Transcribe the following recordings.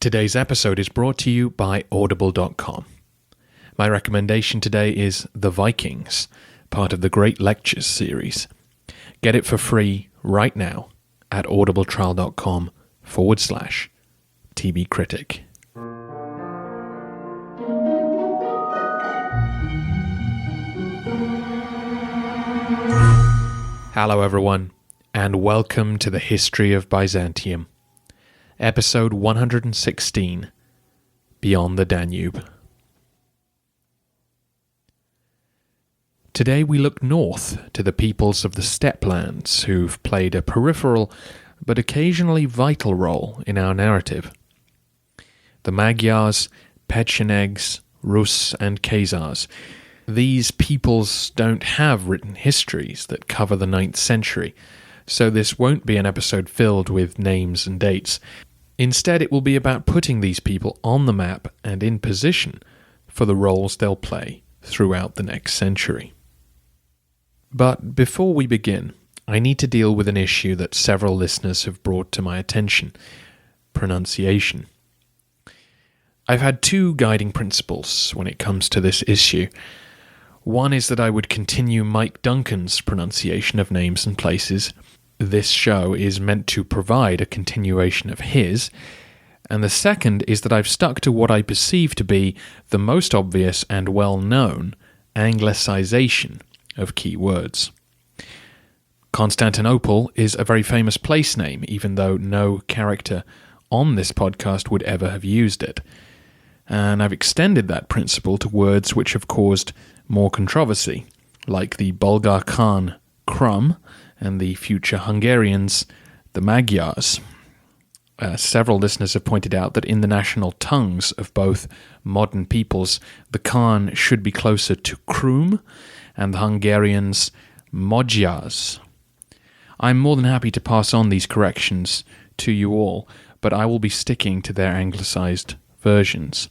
Today's episode is brought to you by Audible.com. My recommendation today is The Vikings, part of the Great Lectures series. Get it for free right now at audibletrial.com/TV Critic. Hello everyone, and welcome to the History of Byzantium. Episode 116, Beyond the Danube. Today we look north to the peoples of the steppe lands who've played a peripheral but occasionally vital role in our narrative. The Magyars, Pechenegs, Rus, and Khazars. These peoples don't have written histories that cover the 9th century, so this won't be an episode filled with names and dates. Instead, it will be about putting these people on the map and in position for the roles they'll play throughout the next century. But before we begin, I need to deal with an issue that several listeners have brought to my attention: pronunciation. I've had two guiding principles when it comes to this issue. One is that I would continue Mike Duncan's pronunciation of names and places. This show is meant to provide a continuation of his. And the second is that I've stuck to what I perceive to be the most obvious and well-known anglicization of key words. Constantinople is a very famous place name, even though no character on this podcast would ever have used it. And I've extended that principle to words which have caused more controversy, like the Bulgar Khan Krum and the future Hungarians, the Magyars. Several listeners have pointed out that in the national tongues of both modern peoples, the Khan should be closer to Krum, and the Hungarians, Magyars. I'm more than happy to pass on these corrections to you all, but I will be sticking to their anglicized versions.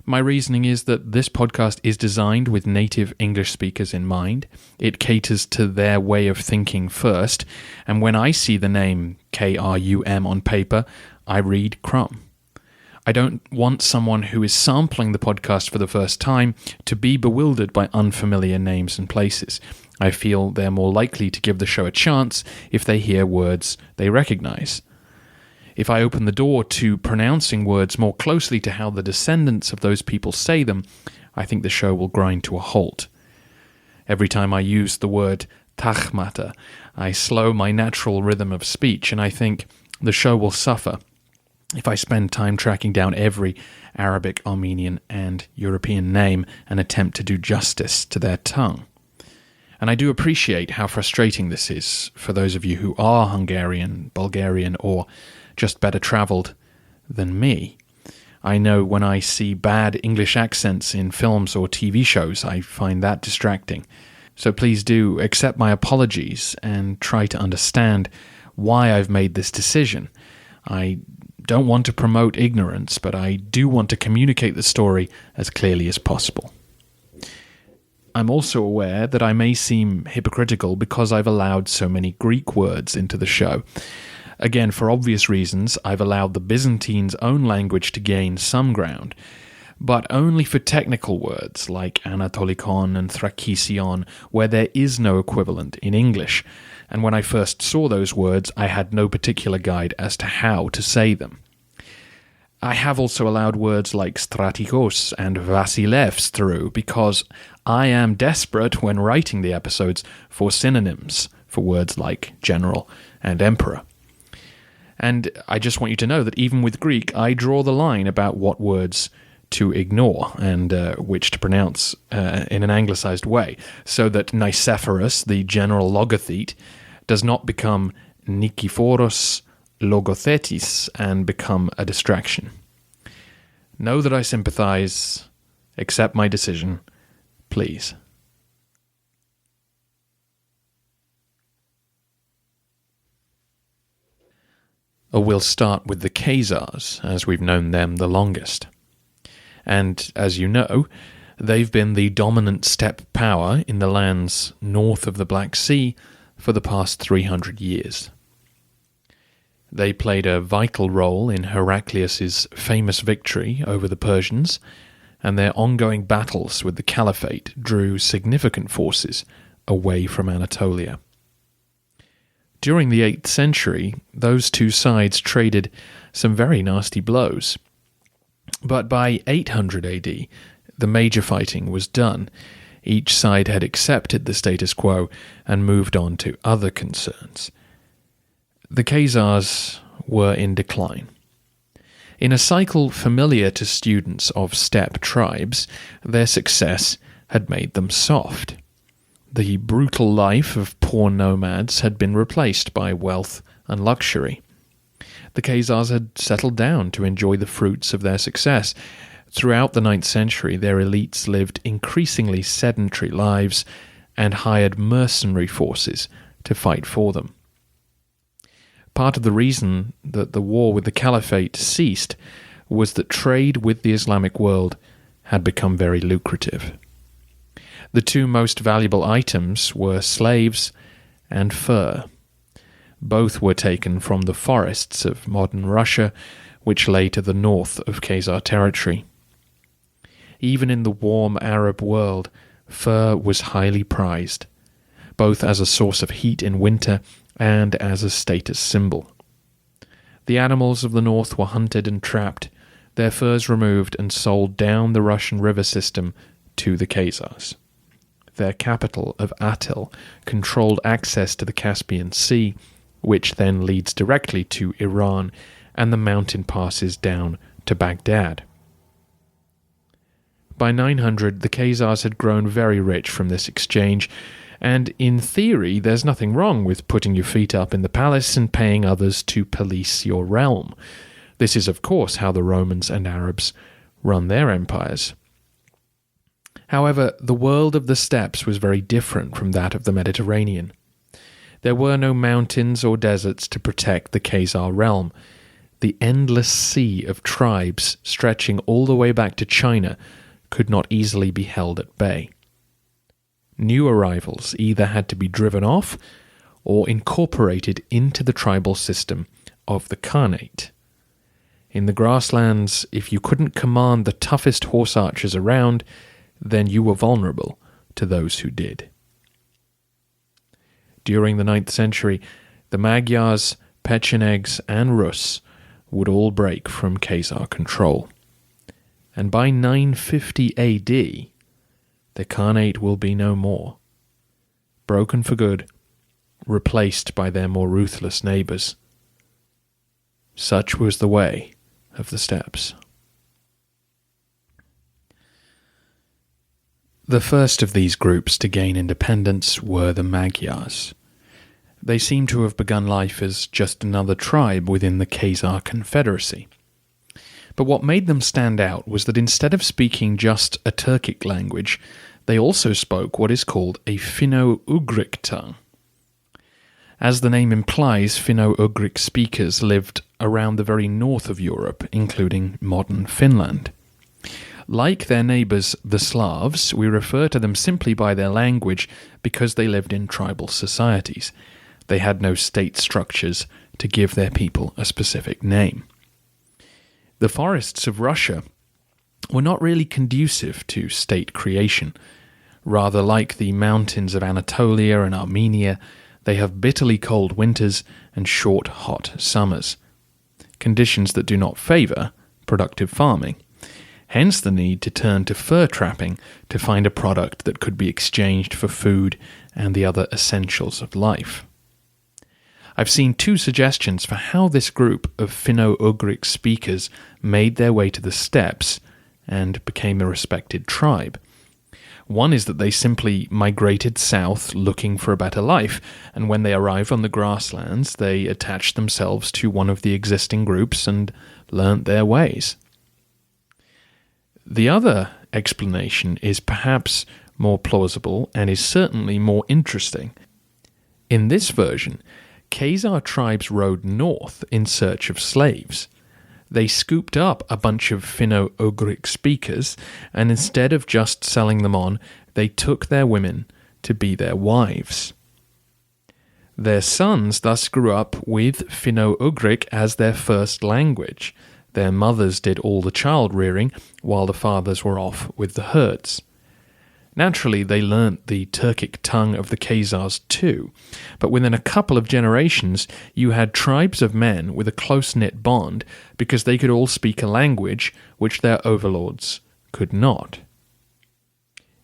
My reasoning is that this podcast is designed with native English speakers in mind. It caters to their way of thinking first, and when I see the name Krum on paper, I read Krum. I don't want someone who is sampling the podcast for the first time to be bewildered by unfamiliar names and places. I feel they're more likely to give the show a chance if they hear words they recognize. If I open the door to pronouncing words more closely to how the descendants of those people say them, I think the show will grind to a halt. Every time I use the word tachmata, I slow my natural rhythm of speech, and I think the show will suffer if I spend time tracking down every Arabic, Armenian, and European name and attempt to do justice to their tongue. And I do appreciate how frustrating this is for those of you who are Hungarian, Bulgarian, or just better travelled than me. I know when I see bad English accents in films or TV shows, I find that distracting. So please do accept my apologies and try to understand why I've made this decision. I don't want to promote ignorance, but I do want to communicate the story as clearly as possible. I'm also aware that I may seem hypocritical because I've allowed so many Greek words into the show. Again, for obvious reasons, I've allowed the Byzantines' own language to gain some ground, but only for technical words like Anatolikon and Thrakision, where there is no equivalent in English, and when I first saw those words, I had no particular guide as to how to say them. I have also allowed words like Stratikos and Vasilevs through because I am desperate when writing the episodes for synonyms for words like general and emperor. And I just want you to know that even with Greek, I draw the line about what words to ignore and which to pronounce in an anglicized way, so that Nicephorus, the general logothete, does not become Nikephoros Logothetis and become a distraction. Know that I sympathize. Accept my decision, please. We'll start with the Khazars, as we've known them the longest. And, as you know, they've been the dominant steppe power in the lands north of the Black Sea for the past 300 years. They played a vital role in Heraclius's famous victory over the Persians, and their ongoing battles with the Caliphate drew significant forces away from Anatolia. During the 8th century, those two sides traded some very nasty blows. But by 800 AD, the major fighting was done. Each side had accepted the status quo and moved on to other concerns. The Khazars were in decline. In a cycle familiar to students of steppe tribes, their success had made them soft. The brutal life of poor nomads had been replaced by wealth and luxury. The Khazars had settled down to enjoy the fruits of their success. Throughout the 9th century, their elites lived increasingly sedentary lives and hired mercenary forces to fight for them. Part of the reason that the war with the Caliphate ceased was that trade with the Islamic world had become very lucrative. The two most valuable items were slaves and fur. Both were taken from the forests of modern Russia, which lay to the north of Khazar territory. Even in the warm Arab world, fur was highly prized, both as a source of heat in winter and as a status symbol. The animals of the north were hunted and trapped, their furs removed and sold down the Russian river system to the Khazars. Their capital of Atil controlled access to the Caspian Sea, which then leads directly to Iran and the mountain passes down to Baghdad. By 900, the Khazars had grown very rich from this exchange, and in theory there's nothing wrong with putting your feet up in the palace and paying others to police your realm. This is, of course, how the Romans and Arabs run their empires. However, the world of the steppes was very different from that of the Mediterranean. There were no mountains or deserts to protect the Khazar realm. The endless sea of tribes stretching all the way back to China could not easily be held at bay. New arrivals either had to be driven off or incorporated into the tribal system of the Khanate. In the grasslands, if you couldn't command the toughest horse archers around, then you were vulnerable to those who did. During the 9th century, the Magyars, Pechenegs and Rus would all break from Khazar control. And by 950 AD, the Khanate will be no more. Broken for good, replaced by their more ruthless neighbours. Such was the way of the steppes. The first of these groups to gain independence were the Magyars. They seem to have begun life as just another tribe within the Khazar Confederacy. But what made them stand out was that instead of speaking just a Turkic language, they also spoke what is called a Finno-Ugric tongue. As the name implies, Finno-Ugric speakers lived around the very north of Europe, including modern Finland. Like their neighbours, the Slavs, we refer to them simply by their language because they lived in tribal societies. They had no state structures to give their people a specific name. The forests of Russia were not really conducive to state creation. Rather, like the mountains of Anatolia and Armenia, they have bitterly cold winters and short, hot summers, conditions that do not favour productive farming. Hence the need to turn to fur trapping to find a product that could be exchanged for food and the other essentials of life. I've seen two suggestions for how this group of Finno-Ugric speakers made their way to the steppes and became a respected tribe. One is that they simply migrated south looking for a better life, and when they arrived on the grasslands, they attached themselves to one of the existing groups and learnt their ways. The other explanation is perhaps more plausible and is certainly more interesting. In this version, Khazar tribes rode north in search of slaves. They scooped up a bunch of Finno-Ugric speakers, and instead of just selling them on, they took their women to be their wives. Their sons thus grew up with Finno-Ugric as their first language. Their mothers did all the child rearing, while the fathers were off with the herds. Naturally, they learnt the Turkic tongue of the Khazars too, but within a couple of generations you had tribes of men with a close-knit bond because they could all speak a language which their overlords could not.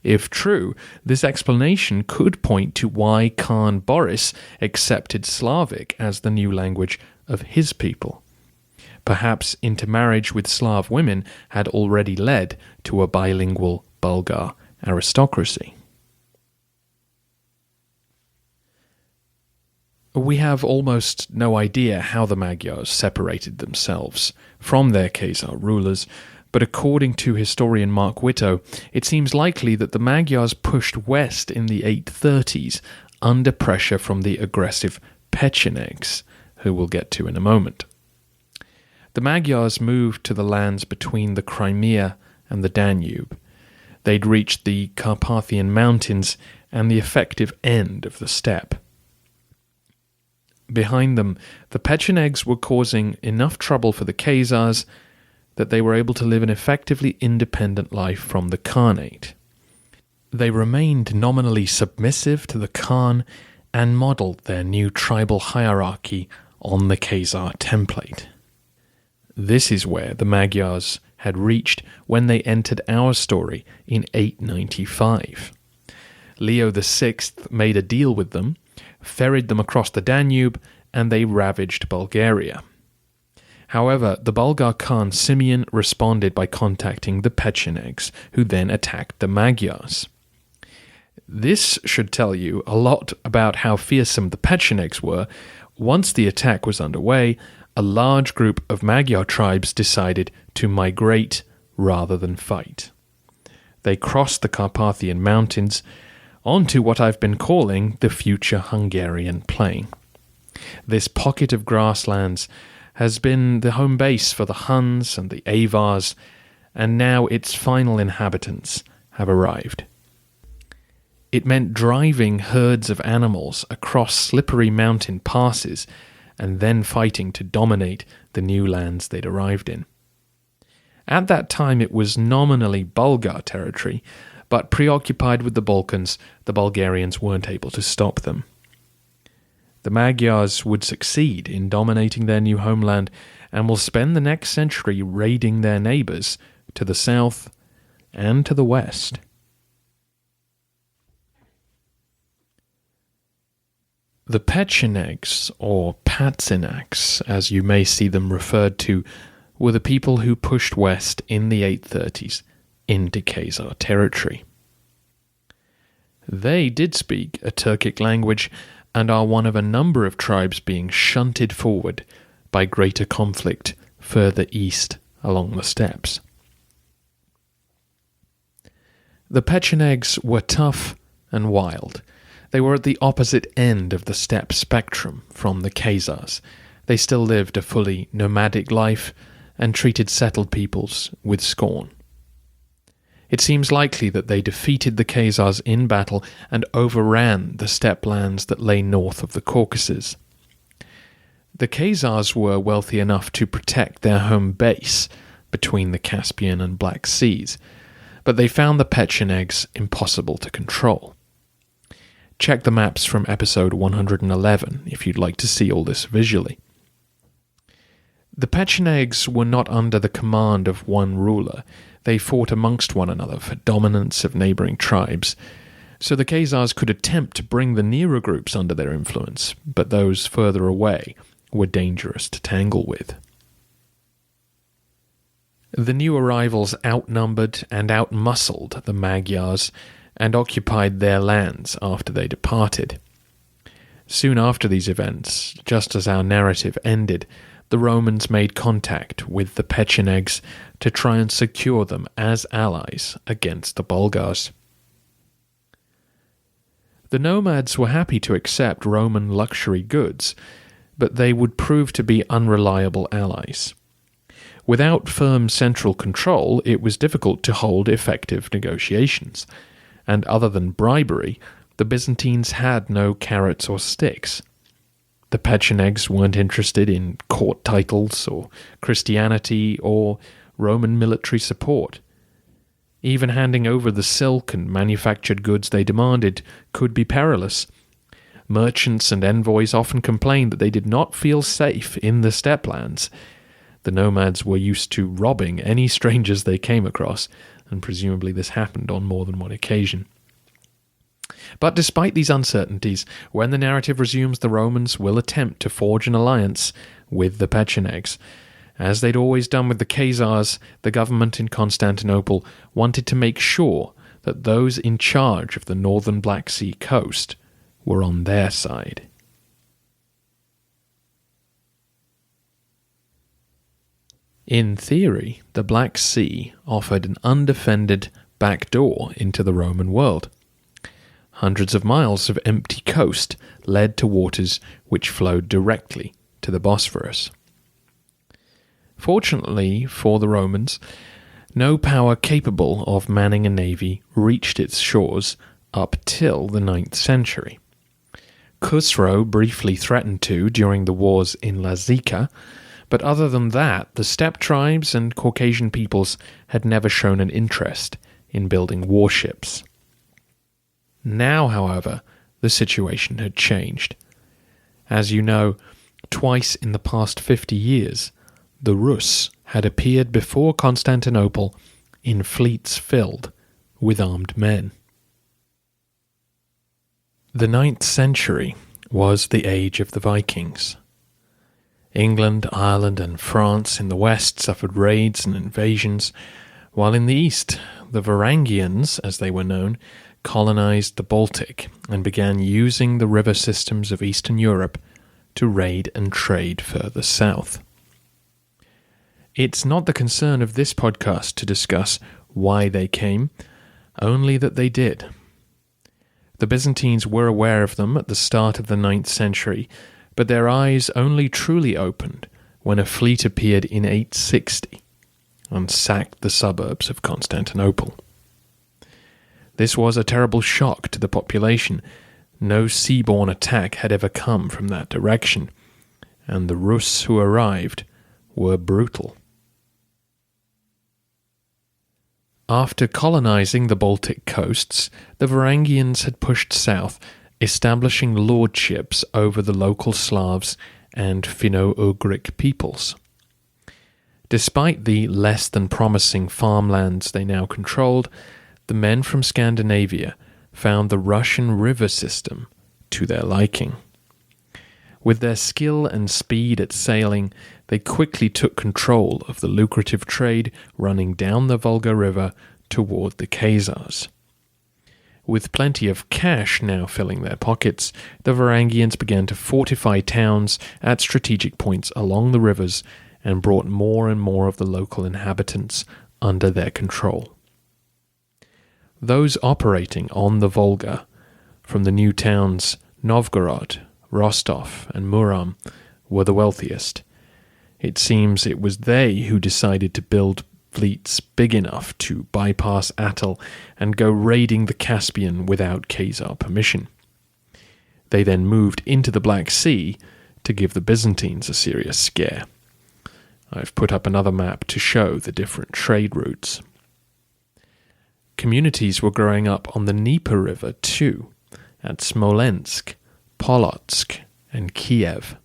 If true, this explanation could point to why Khan Boris accepted Slavic as the new language of his people. Perhaps intermarriage with Slav women had already led to a bilingual Bulgar aristocracy. We have almost no idea how the Magyars separated themselves from their Khazar rulers, but according to historian Mark Whitto, it seems likely that the Magyars pushed west in the 830s under pressure from the aggressive Pechenegs, who we'll get to in a moment. The Magyars moved to the lands between the Crimea and the Danube. They'd reached the Carpathian Mountains and the effective end of the steppe. Behind them, the Pechenegs were causing enough trouble for the Khazars that they were able to live an effectively independent life from the Khanate. They remained nominally submissive to the Khan and modelled their new tribal hierarchy on the Khazar template. This is where the Magyars had reached when they entered our story in 895. Leo VI made a deal with them, ferried them across the Danube, and they ravaged Bulgaria. However, the Bulgar Khan Simeon responded by contacting the Pechenegs, who then attacked the Magyars. This should tell you a lot about how fearsome the Pechenegs were. Once the attack was underway, a large group of Magyar tribes decided to migrate rather than fight. They crossed the Carpathian Mountains onto what I've been calling the future Hungarian plain. This pocket of grasslands has been the home base for the Huns and the Avars, and now its final inhabitants have arrived. It meant driving herds of animals across slippery mountain passes and then fighting to dominate the new lands they'd arrived in. At that time it was nominally Bulgar territory, but preoccupied with the Balkans, the Bulgarians weren't able to stop them. The Magyars would succeed in dominating their new homeland and will spend the next century raiding their neighbours to the south and to the west. The Pechenegs, or Patzinaks, as you may see them referred to, were the people who pushed west in the 830s into Khazar territory. They did speak a Turkic language and are one of a number of tribes being shunted forward by greater conflict further east along the steppes. The Pechenegs were tough and wild. They were at the opposite end of the steppe spectrum from the Khazars. They still lived a fully nomadic life and treated settled peoples with scorn. It seems likely that they defeated the Khazars in battle and overran the steppe lands that lay north of the Caucasus. The Khazars were wealthy enough to protect their home base between the Caspian and Black Seas, but they found the Pechenegs impossible to control. Check the maps from episode 111 if you'd like to see all this visually. The Pechenegs were not under the command of one ruler. They fought amongst one another for dominance of neighbouring tribes, so the Khazars could attempt to bring the nearer groups under their influence, but those further away were dangerous to tangle with. The new arrivals outnumbered and outmuscled the Magyars and occupied their lands after they departed. Soon after these events, just as our narrative ended, the Romans made contact with the Pechenegs to try and secure them as allies against the Bulgars. The nomads were happy to accept Roman luxury goods, but they would prove to be unreliable allies. Without firm central control, it was difficult to hold effective negotiations, and other than bribery, the Byzantines had no carrots or sticks. The Pechenegs weren't interested in court titles or Christianity or Roman military support. Even handing over the silk and manufactured goods they demanded could be perilous. Merchants and envoys often complained that they did not feel safe in the steppelands. The nomads were used to robbing any strangers they came across, and presumably this happened on more than one occasion. But despite these uncertainties, when the narrative resumes, the Romans will attempt to forge an alliance with the Pechenegs. As they'd always done with the Khazars, the government in Constantinople wanted to make sure that those in charge of the northern Black Sea coast were on their side. In theory, the Black Sea offered an undefended back door into the Roman world. Hundreds of miles of empty coast led to waters which flowed directly to the Bosphorus. Fortunately for the Romans, no power capable of manning a navy reached its shores up till the 9th century. Khusro briefly threatened to during the wars in Lazica, but other than that, the steppe tribes and Caucasian peoples had never shown an interest in building warships. Now, however, the situation had changed. As you know, twice in the past 50 years, the Rus had appeared before Constantinople in fleets filled with armed men. The 9th century was the age of the Vikings. England, Ireland, and France in the west suffered raids and invasions, while in the east, the Varangians, as they were known, colonized the Baltic and began using the river systems of Eastern Europe to raid and trade further south. It's not the concern of this podcast to discuss why they came, only that they did. The Byzantines were aware of them at the start of the 9th century, but their eyes only truly opened when a fleet appeared in 860 and sacked the suburbs of Constantinople. This was a terrible shock to the population. No seaborne attack had ever come from that direction, and the Rus who arrived were brutal. After colonizing the Baltic coasts, the Varangians had pushed south, establishing lordships over the local Slavs and Finno-Ugric peoples. Despite the less than promising farmlands they now controlled, the men from Scandinavia found the Russian river system to their liking. With their skill and speed at sailing, they quickly took control of the lucrative trade running down the Volga River toward the Khazars. With plenty of cash now filling their pockets, the Varangians began to fortify towns at strategic points along the rivers and brought more and more of the local inhabitants under their control. Those operating on the Volga, from the new towns Novgorod, Rostov, and Murom, were the wealthiest. It seems it was they who decided to build fleets big enough to bypass Attal and go raiding the Caspian without Khazar permission. They then moved into the Black Sea to give the Byzantines a serious scare. I've put up another map to show the different trade routes. Communities were growing up on the Dnieper River too, at Smolensk, Polotsk, and Kiev.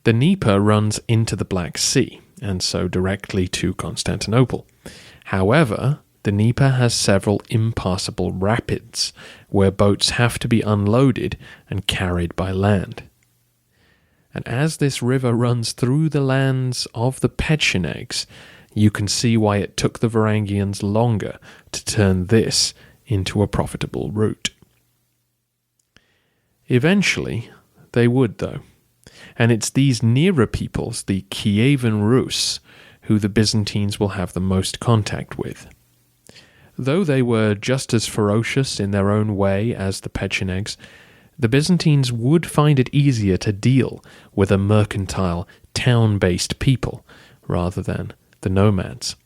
The Dnieper runs into the Black Sea, and so directly to Constantinople. However, the Dnieper has several impassable rapids, where boats have to be unloaded and carried by land. And as this river runs through the lands of the Pechenegs, you can see why it took the Varangians longer to turn this into a profitable route. Eventually, they would, though. And it's these nearer peoples, the Kievan Rus, who the Byzantines will have the most contact with. Though they were just as ferocious in their own way as the Pechenegs, the Byzantines would find it easier to deal with a mercantile, town-based people rather than the nomads.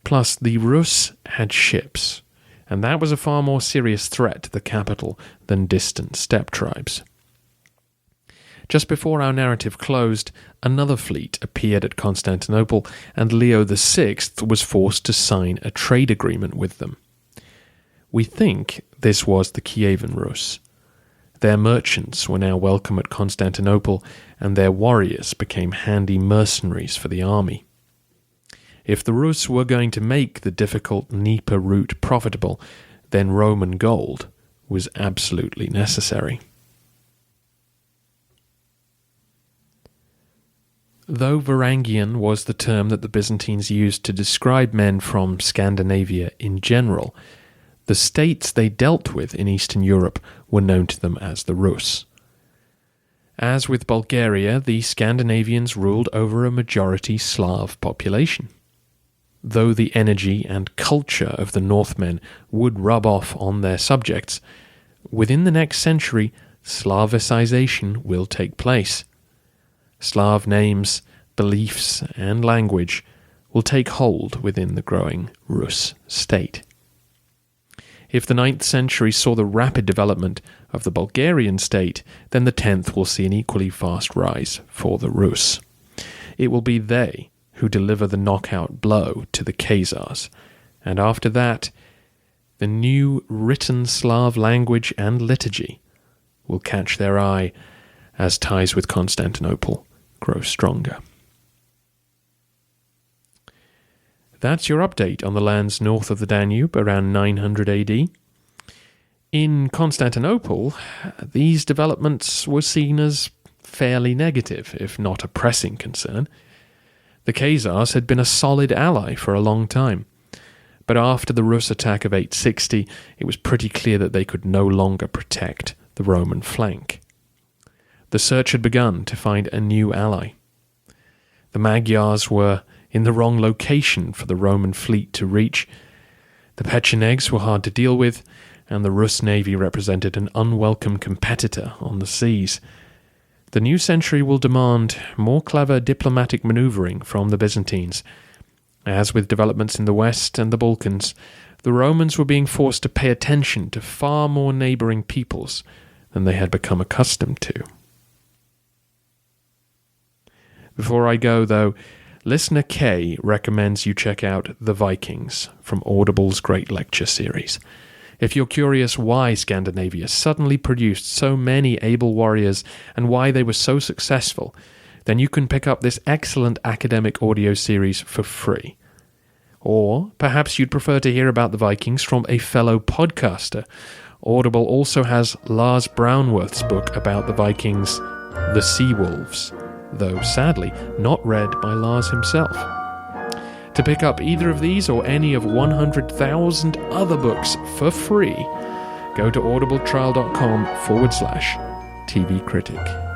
Plus, the Rus had ships, and that was a far more serious threat to the capital than distant steppe tribes. Just before our narrative closed, another fleet appeared at Constantinople, and Leo VI was forced to sign a trade agreement with them. We think this was the Kievan Rus. Their merchants were now welcome at Constantinople, and their warriors became handy mercenaries for the army. If the Rus were going to make the difficult Dnieper route profitable, then Roman gold was absolutely necessary. Though Varangian was the term that the Byzantines used to describe men from Scandinavia in general, the states they dealt with in Eastern Europe were known to them as the Rus. As with Bulgaria, the Scandinavians ruled over a majority Slav population. Though the energy and culture of the Northmen would rub off on their subjects, within the next century, Slavicization will take place. Slav names, beliefs, and language will take hold within the growing Rus state. If the 9th century saw the rapid development of the Bulgarian state, then the 10th will see an equally fast rise for the Rus. It will be they who deliver the knockout blow to the Khazars, and after that, the new written Slav language and liturgy will catch their eye as ties with Constantinople grow stronger. That's your update on the lands north of the Danube around 900 AD. In Constantinople, these developments were seen as fairly negative, if not a pressing concern. The Khazars had been a solid ally for a long time, but after the Rus attack of 860, it was pretty clear that they could no longer protect the Roman flank. The search had begun to find a new ally. The Magyars were in the wrong location for the Roman fleet to reach. The Pechenegs were hard to deal with, and the Rus navy represented an unwelcome competitor on the seas. The new century will demand more clever diplomatic maneuvering from the Byzantines. As with developments in the West and the Balkans, the Romans were being forced to pay attention to far more neighbouring peoples than they had become accustomed to. Before I go, though, listener Kay recommends you check out The Vikings from Audible's Great Lecture series. If you're curious why Scandinavia suddenly produced so many able warriors and why they were so successful, then you can pick up this excellent academic audio series for free. Or perhaps you'd prefer to hear about the Vikings from a fellow podcaster. Audible also has Lars Brownworth's book about the Vikings, The Sea Wolves, though sadly not read by Lars himself. To pick up either of these or any of 100,000 other books for free, go to audibletrial.com/TV Critic.